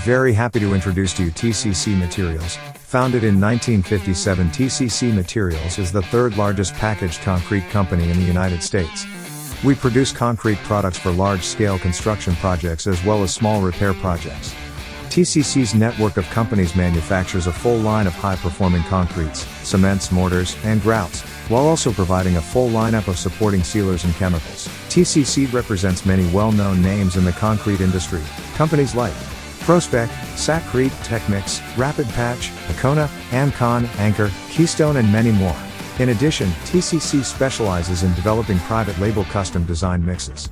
very happy to introduce to you TCC Materials. Founded in 1957, TCC Materials is the third largest packaged concrete company in the United States. We produce concrete products for large-scale construction projects as well as small repair projects. TCC's network of companies manufactures a full line of high-performing concretes, cements, mortars, and grouts, while also providing a full lineup of supporting sealers and chemicals. TCC represents many well-known names in the concrete industry, companies like Prospect, Sakrete, Techmix, Rapid Patch, Akona, Amcon, Anchor, Keystone and many more. In addition, TCC specializes in developing private label custom designed mixes.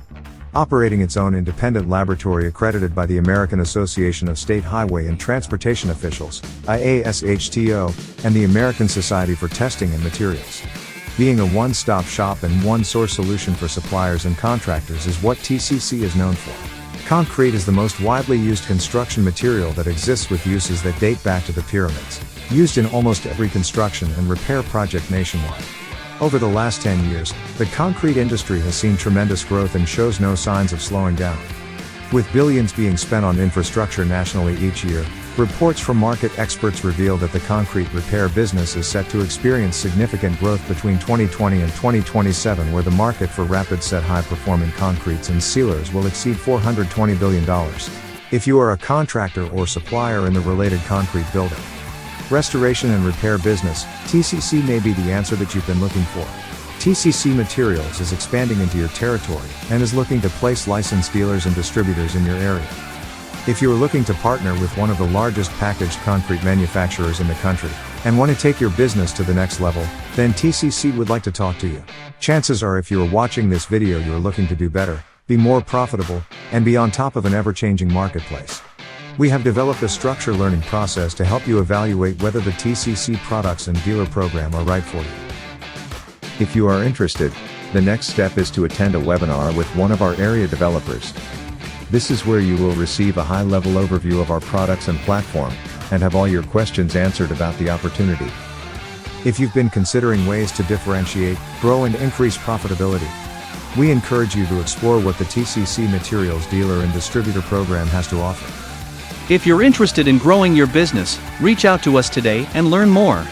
Operating its own independent laboratory accredited by the American Association of State Highway and Transportation Officials, IASHTO, and the American Society for Testing and Materials. Being a one-stop shop and one-source solution for suppliers and contractors is what TCC is known for. Concrete is the most widely used construction material that exists, with uses that date back to the pyramids, used in almost every construction and repair project nationwide. Over the last 10 years, the concrete industry has seen tremendous growth and shows no signs of slowing down. With billions being spent on infrastructure nationally each year, reports from market experts reveal that the concrete repair business is set to experience significant growth between 2020 and 2027, where the market for rapid set high-performing concretes and sealers will exceed $420 billion. If you are a contractor or supplier in the related concrete building, restoration and repair business, TCC may be the answer that you've been looking for. TCC Materials is expanding into your territory and is looking to place licensed dealers and distributors in your area. If you are looking to partner with one of the largest packaged concrete manufacturers in the country and want to take your business to the next level, then TCC would like to talk to you. Chances are, if you are watching this video, you are looking to do better, be more profitable, and be on top of an ever-changing marketplace. We have developed a structured learning process to help you evaluate whether the TCC products and dealer program are right for you. If you are interested, the next step is to attend a webinar with one of our area developers. This is where you will receive a high-level overview of our products and platform, and have all your questions answered about the opportunity. If you've been considering ways to differentiate, grow and increase profitability, we encourage you to explore what the TCC Materials dealer and distributor program has to offer. If you're interested in growing your business, reach out to us today and learn more.